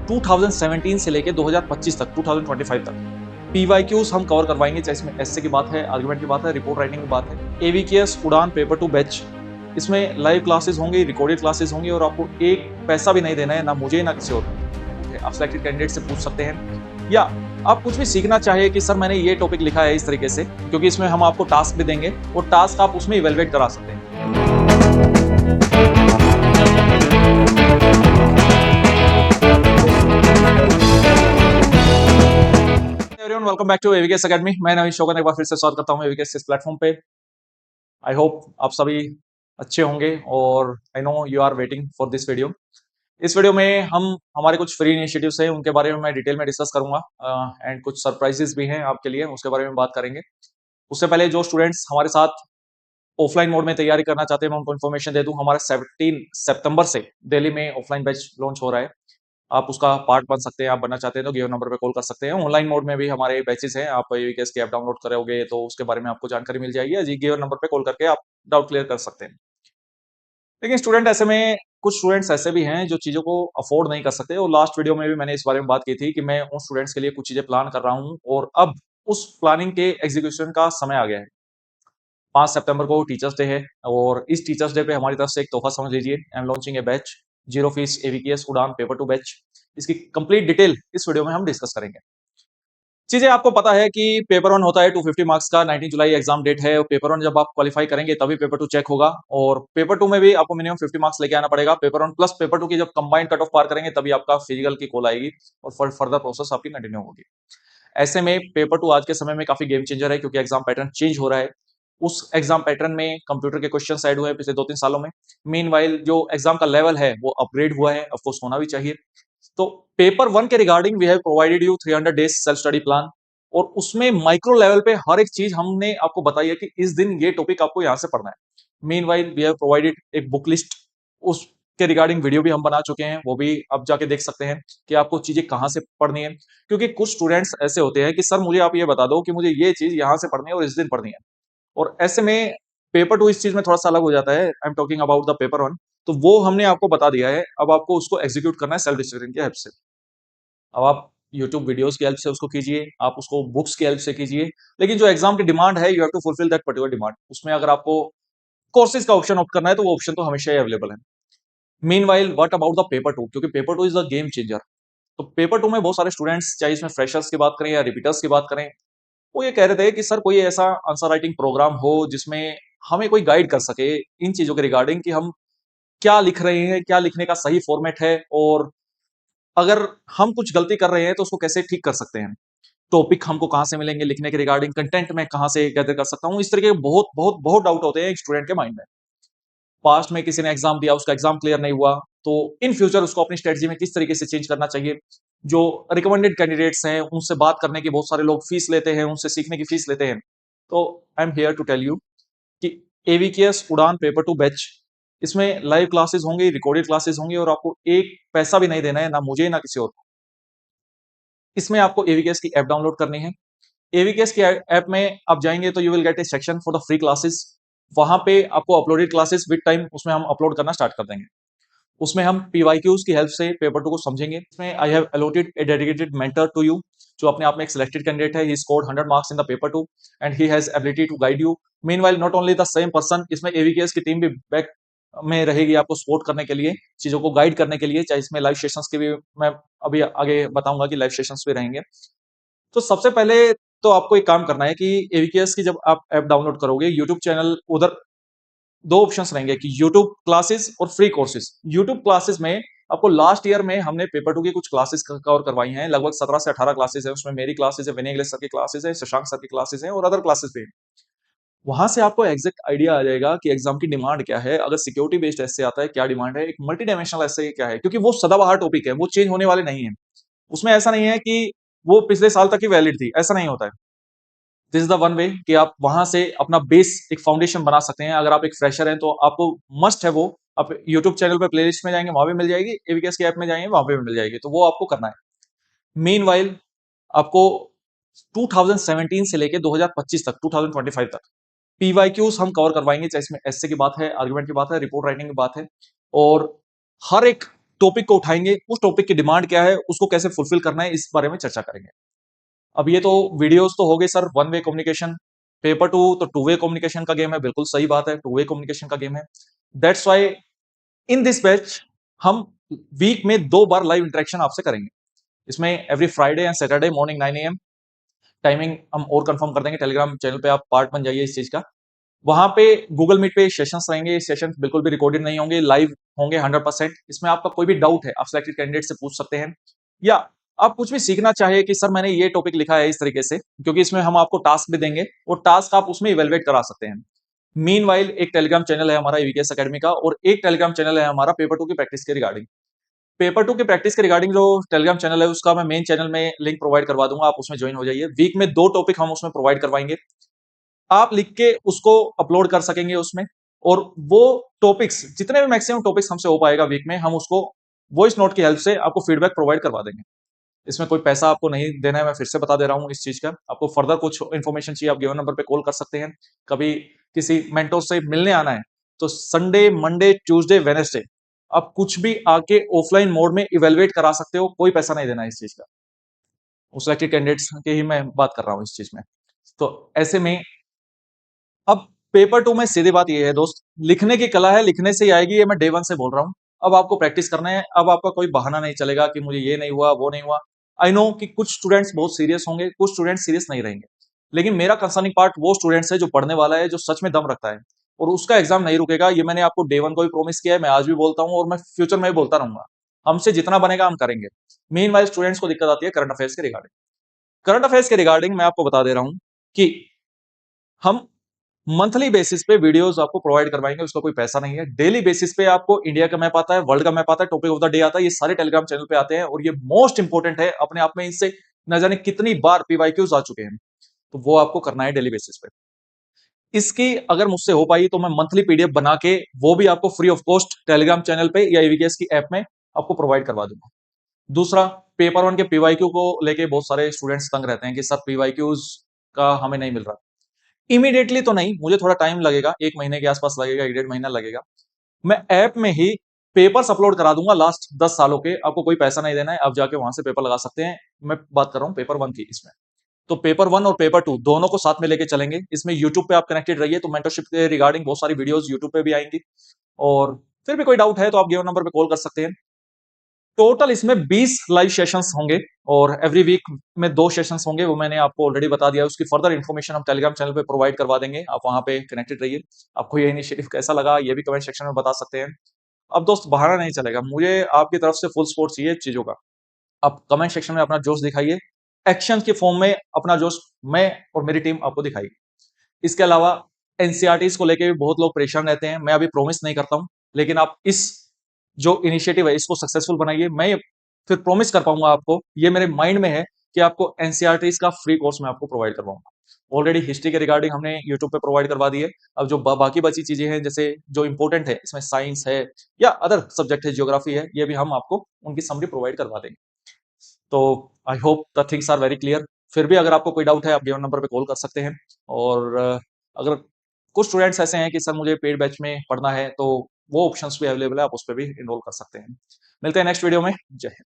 2017 से लेके 2025 तक 2025 तक पीवाईक्यूज हम कवर करवाएंगे, चाहे इसमें एसए की बात है, आर्गुमेंट की बात है, रिपोर्ट राइटिंग की बात है। एवीकेएस उड़ान पेपर टू बैच, इसमें लाइव क्लासेस होंगी, रिकॉर्डेड क्लासेस होंगी और आपको एक पैसा भी नहीं देना है, ना मुझे ना किसी और को। आप सिलेक्टेड कैंडिडेट से पूछ सकते हैं या आप कुछ भी सीखना चाहिए कि सर मैंने ये टॉपिक लिखा है इस तरीके से, क्योंकि इसमें हम आपको टास्क भी देंगे और टास्क आप उसमें इवेलुएट करा सकते हैं। Welcome back to AVKS academy. मैं नवीन शोकन एक बार फिर से स्वागत करता हूं एवीकेएस इस प्लेटफॉर्म पे। आई होप आप सभी अच्छे होंगे और I know you are waiting for this video. इस वीडियो में हम हमारे कुछ फ्री इनिशिएटिव्स हैं, उनके बारे में मैं डिटेल में डिस्कस करूंगा एंड कुछ सरप्राइजेस भी हैं आपके लिए, उसके बारे में बात करेंगे। उससे पहले जो स्टूडेंट्स हमारे साथ ऑफलाइन मोड में तैयारी करना चाहते हैं मैं उनको इन्फॉर्मेशन दे दूं। हमारा 17 सितंबर से दिल्ली में ऑफलाइन बैच लॉन्च हो रहा है। आप उसका पार्ट बन सकते हैं, आप बनना चाहते हैं तो गिवन नंबर पे कॉल कर सकते हैं। ऑनलाइन मोड में भी हमारे बैचेस हैं, आप एवीकेएस की ऐप डाउनलोड करोगे तो उसके बारे में आपको जानकारी मिल जाएगी। जी गिवन नंबर पे कॉल करके आप डाउट क्लियर कर सकते हैं। लेकिन स्टूडेंट ऐसे में कुछ स्टूडेंट्स ऐसे भी हैं जो चीजों को अफोर्ड नहीं कर सकते, और लास्ट वीडियो में भी मैंने इस बारे में बात की थी कि मैं उन स्टूडेंट्स के लिए कुछ चीजें प्लान कर रहा हूं और अब उस प्लानिंग के एग्जीक्यूशन का समय आ गया है। 5 सितंबर को टीचर्स डे है और इस टीचर्स डे पे हमारी तरफ से एक तोहफा समझ लीजिए। I am launching a batch, zero fee AVKS Udaan paper two batch. इसकी कंप्लीट डिटेल इस वीडियो में हम डिस्कस करेंगे। चीजें आपको पता है कि पेपर वन होता है 250 मार्क्स का, 19 जुलाई एग्जाम डेट है और पेपर वन जब आप क्वालिफाई करेंगे तभी पेपर टू चेक होगा और पेपर टू में भी आपको मिनिमम 50 मार्क्स लेके आना पड़ेगा। Paper one plus paper two की जब कंबाइंड कट ऑफ पार करेंगे तभी आपका फिजिकल की कॉल आएगी और फर्दर प्रोसेस आपकी कंटिन्यू होगी। ऐसे में पेपर टू आज के समय में काफी गेम चेंजर है, क्योंकि एग्जाम पैटर्न चेंज हो रहा है। उस एग्जाम पैटर्न में कंप्यूटर के क्वेश्चन ऐड हुए हैं पिछले 2-3 सालों में। मीनवाइल जो एग्जाम का लेवल है वो अपग्रेड हुआ है, ऑफकोर्स होना भी चाहिए। तो पेपर वन के regarding we have provided you 300 days self study plan, और उसमें माइक्रो लेवल पे हर एक चीज हमने आपको बताई है कि इस दिन ये टॉपिक आपको यहां से पढ़ना है। मीनवाइल वी हैव प्रोवाइडेड एक बुक लिस्ट, उसके रिगार्डिंग वीडियो भी हम बना चुके हैं, वो भी आप जाके देख सकते हैं कि आपको चीजें कहां से पढ़नी है। क्योंकि कुछ स्टूडेंट्स ऐसे होते हैं कि सर मुझे आप ये बता दो कि मुझे ये चीज यहां से पढ़नी है और इस दिन पढ़नी है, और ऐसे में पेपर टू इस चीज में थोड़ा सा अलग हो जाता है। I am talking about the paper one. तो वो हमने आपको बता दिया है, अब आपको उसको एग्जीक्यूट करना है सेल्फ डिसिप्लिन की हेल्प से। अब आप यूट्यूब वीडियोस की हेल्प से उसको कीजिए, आप उसको बुक्स की हेल्प से कीजिए, लेकिन जो एग्जाम की डिमांड है you have to fulfil that particular demand. उसमें अगर आपको कोर्सेज का ऑप्शन ऑप्ट करना है तो वो ऑप्शन तो हमेशा ही अवेलेबल है। Meanwhile what about the paper two, क्योंकि paper two is the game changer. तो पेपर टू में बहुत सारे स्टूडेंट्स, चाहे इसमें फ्रेशर्स की बात करें या रिपीटर्स की बात करें, वो ये कह रहे थे कि सर कोई ऐसा आंसर राइटिंग प्रोग्राम हो जिसमें हमें कोई गाइड कर सके इन चीजों के रिगार्डिंग कि हम क्या लिख रहे हैं, क्या लिखने का सही फॉर्मेट है, और अगर हम कुछ गलती कर रहे हैं तो उसको कैसे ठीक कर सकते हैं। टॉपिक हमको कहां से मिलेंगे लिखने के रिगार्डिंग, कंटेंट में कहां से गैदर कर सकता हूं। इस तरह के बहुत बहुत बहुत डाउट होते हैं एक स्टूडेंट के माइंड में। पास्ट में किसी ने एग्जाम दिया, उसका एग्जाम क्लियर नहीं हुआ, तो इन फ्यूचर उसको अपनी स्ट्रेटजी में किस तरीके से चेंज करना चाहिए। जो रिकमेंडेड कैंडिडेट्स हैं उनसे बात करने की बहुत सारे लोग फीस लेते हैं, उनसे सीखने की फीस लेते हैं। तो I am here to tell you कि AVKS Udaan paper two batch, इसमें लाइव क्लासेस होंगी, रिकॉर्डेड क्लासेस होंगी और आपको एक पैसा भी नहीं देना है, ना मुझे ना किसी और को। इसमें आपको एवीकेएस की ऐप डाउनलोड करनी है। एवीकेएस की ऐप में आप जाएंगे तो you will get A section for the free classes. वहां पे आपको अपलोडेड क्लासेस विद टाइम उसमें हम अपलोड करना स्टार्ट कर देंगे। उसमें हम पीवाईक्यूज की हेल्प से पेपर टू को समझेंगे। इसमें I have allotted a dedicated mentor to you, जो अपने आप में एक सिलेक्टेड कैंडिडेट है। He scored 100 marks in the paper two and he has ability to guide you. Meanwhile not only the same person, इसमें एवीकेएस की team भी back में रहेगी आपको सपोर्ट करने के लिए, चीजों को गाइड करने के लिए। चाहे इसमें लाइव सेशंस के भी मैं अभी आगे बताऊंगा कि लाइव सेशंस भी रहेंगे। तो सबसे पहले तो आपको एक काम करना है कि एवीकेएस की जब आप ऐप डाउनलोड करोगे, यूट्यूब चैनल, उधर दो ऑप्शंस रहेंगे कि यूट्यूब क्लासेस और फ्री कोर्सेज। यूट्यूब क्लासेस में आपको लास्ट ईयर में हमने पेपर टू की कुछ क्लासेस कवर करवाई हैं, लगभग 17 से 18 क्लासेस है। उसमें मेरी क्लासेस है, विनय इंग्लिश सर की क्लासेस है, शशांक सर की क्लासेस है और अदर क्लासेस भी। वहां से आपको एग्जैक्ट आइडिया आ जाएगा कि एग्जाम की डिमांड क्या है, अगर सिक्योरिटी बेस्ड ऐसे आता है क्या डिमांड है, एक मल्टी डायमेंशनल ऐसे क्या है, क्योंकि वो सदाबहार टॉपिक है, वो चेंज होने वाले नहीं है। उसमें ऐसा नहीं है कि वो पिछले साल तक ही वैलिड थी, ऐसा नहीं होता है। This is the one way कि आप वहां से अपना बेस, एक फाउंडेशन बना सकते हैं। अगर आप एक फ्रेशर हैं तो आपको मस्ट है वो, आप यूट्यूब चैनल पे प्लेलिस्ट में जाएंगे वहां भी मिल जाएगी, एवीकेएस की ऐप में जाएंगे वहां पे भी मिल जाएगी, तो वो आपको करना है। मीनवाइल आपको 2017 से लेके 2025 तक 2025 तक पीवाईक्यूज हम कवर करवाएंगे, चाहे इसमें एसए की बात है, आर्गुमेंट की बात है, रिपोर्ट राइटिंग की बात है, और हर एक टॉपिक को उठाएंगे, उस टॉपिक की डिमांड क्या है, उसको कैसे फुलफिल करना है, इस बारे में चर्चा करेंगे। अब ये तो वीडियोस तो हो गए sir one way communication. Paper two तो टू वे कम्युनिकेशन का गेम है, बिल्कुल सही बात है, टू वे कम्युनिकेशन का गेम है। That's why in this batch हम वीक में 2 बार लाइव इंटरेक्शन आपसे करेंगे। इसमें every Friday and Saturday morning 9 AM timing हम और कंफर्म कर देंगे। टेलीग्राम चैनल पे आप पार्ट बन जाइए इस चीज का। वहां पे गूगल मीट पे सेशंस रहेंगे, सेशंस बिल्कुल भी रिकॉर्डेड नहीं होंगे, लाइव होंगे 100%। इसमें आपका कोई भी डाउट है आप सिलेक्टेड कैंडिडेट से पूछ सकते हैं, या आप कुछ भी सीखना चाहिए कि सर मैंने ये टॉपिक लिखा है इस तरीके से, क्योंकि इसमें हम आपको टास्क भी देंगे और टास्क आप उसमें इवेलुएट करा सकते हैं। मीनवाइल एक टेलीग्राम चैनल है हमारा ईवीकेएस एकेडमी का, और एक टेलीग्राम चैनल है हमारा पेपर टू की प्रैक्टिस के रिगार्डिंग। पेपर टू की प्रैक्टिस के रिगार्डिंग जो टेलीग्राम चैनल है उसका मैं मेन चैनल में लिंक प्रोवाइड करवा दूंगा, आप उसमें ज्वाइन हो जाइए। वीक में 2 टॉपिक हम उसमें प्रोवाइड करवाएंगे, आप लिख के उसको अपलोड कर सकेंगे उसमें। और वो टॉपिक्स जितने भी मैक्सिमम टॉपिक्स हमसे हो पाएगा वीक में, हम उसको वॉइस नोट की हेल्प से आपको फीडबैक प्रोवाइड करवा देंगे। इसमें कोई पैसा आपको नहीं देना है, मैं फिर से बता दे रहा हूँ इस चीज का। आपको फर्दर कुछ इन्फॉर्मेशन चाहिए, आप गिवन नंबर पे कॉल कर सकते हैं। कभी किसी मेंटोर से मिलने आना है तो संडे, मंडे, ट्यूसडे, वेनेसडे आप कुछ भी आके ऑफलाइन मोड में इवेलुएट करा सकते हो, कोई पैसा नहीं देना है इस चीज का। उस सिलेक्टेड कैंडिडेट्स की ही मैं बात कर रहा हूँ इस चीज में। तो ऐसे में अब पेपर टू में सीधी बात ये है दोस्त, लिखने की कला है, लिखने से ही आएगी, ये मैं डे वन से बोल रहा हूँ। अब आपको प्रैक्टिस करना है, अब आपका कोई बहाना नहीं चलेगा कि मुझे ये नहीं हुआ वो नहीं हुआ। आई नो कि कुछ स्टूडेंट्स बहुत सीरियस होंगे, कुछ स्टूडेंट्स सीरियस नहीं रहेंगे, लेकिन मेरा कंसर्निंग पार्ट वो स्टूडेंट्स है जो पढ़ने वाला है, जो सच में दम रखता है, और उसका एग्जाम नहीं रुकेगा। ये मैंने आपको डे वन को भी प्रॉमिस किया है, मैं आज भी बोलता हूँ और मैं फ्यूचर में भी बोलता रहूंगा। हमसे जितना बनेगा हम करेंगे। मेन वाइज स्टूडेंट्स को दिक्कत आती है करंट अफेयर्स के रिगार्डिंग। करंट अफेयर्स के रिगार्डिंग मैं आपको बता दे रहा हूं कि हम मंथली बेसिस पे वीडियोस आपको प्रोवाइड करवाएंगे, उसका कोई पैसा नहीं है। डेली बेसिस पे आपको इंडिया का मैप आता है, वर्ल्ड का मैप आता है, टॉपिक ऑफ द डे आता है, ये सारे टेलीग्राम चैनल पे आते हैं, और ये मोस्ट इंपॉर्टेंट है अपने आप में। इससे न जाने कितनी बार पीवाईक्यूज आ चुके हैं, तो वो आपको करना है डेली बेसिस पे। इसकी अगर मुझसे हो पाई तो मैं मंथली पीडीएफ बना के वो भी आपको free of cost Telegram channel पे या ईवीकेएस की ऐप में आपको प्रोवाइड करवा दूंगा। दूसरा, पेपर वन के पीवाईक्यू को लेके बहुत सारे स्टूडेंट्स तंग रहते हैं कि सर पीवाईक्यूज का हमें नहीं मिल रहा। इमीडिएटली तो नहीं, मुझे थोड़ा टाइम लगेगा, 1 महीने के आसपास लगेगा, 1 डेढ़ महीना लगेगा। मैं ऐप में ही पेपर्स अपलोड करा दूंगा लास्ट 10 सालों के, आपको कोई पैसा नहीं देना है, आप जाके वहां से पेपर लगा सकते हैं। मैं बात कर रहा हूँ पेपर वन की इसमें। तो पेपर वन और पेपर टू दोनों को साथ में लेके चलेंगे। इसमें यूट्यूब पे आप कनेक्टेड रहिए, तो मेंटरशिप के रिगार्डिंग बहुत सारी वीडियोस यूट्यूब पे भी आएंगी। और फिर भी कोई डाउट है तो आप गिवन नंबर पे कॉल कर सकते हैं। टोटल इसमें 20 लाइव सेशंस होंगे, और एवरी वीक में 2 सेशंस होंगे, वो मैंने आपको ऑलरेडी बता दिया है। उसकी फर्दर इन्फॉर्मेशन हम टेलीग्राम चैनल पे प्रोवाइड करवा देंगे, आप वहां पे कनेक्टेड रहिए। आपको ये इनिशिएटिव कैसा लगा ये भी कमेंट सेक्शन में बता सकते हैं। अब दोस्त बहाना नहीं चलेगा, मुझे आपकी तरफ से फुल सपोर्ट चाहिए चीजों का। आप कमेंट सेक्शन में अपना जोश दिखाइए, एक्शन के फॉर्म में अपना जोश मैं और मेरी टीम आपको दिखाएगी। इसके अलावा एनसीईआरटीज को लेके भी बहुत लोग परेशान रहते हैं, मैं अभी प्रॉमिस नहीं करता हूं, लेकिन आप इस जो इनिशिएटिव है इसको सक्सेसफुल बनाइए। मैं फिर प्रॉमिस कर पाऊंगा आपको, ये मेरे माइंड में है कि आपको एनसीईआरटीज का फ्री कोर्स मैं आपको प्रोवाइड करवाऊंगा। ऑलरेडी हिस्ट्री के रिगार्डिंग हमने यूट्यूब पे प्रोवाइड करवा दी है। अब जो बाकी बची चीजें हैं, जैसे जो इंपॉर्टेंट है इसमें साइंस है या अदर सब्जेक्ट है, ज्योग्राफी है, ये भी हम आपको उनकी समरी प्रोवाइड करवा देंगे। तो I hope the things are very clear. फिर भी अगर आपको कोई डाउट है आप गिवन नंबर पे कॉल कर सकते हैं। और अगर कुछ स्टूडेंट्स ऐसे हैं कि सर मुझे पेड बैच में पढ़ना है, तो वो ऑप्शंस भी अवेलेबल है, आप उस पर भी इनरोल कर सकते हैं। मिलते हैं नेक्स्ट वीडियो में। जय हिंद।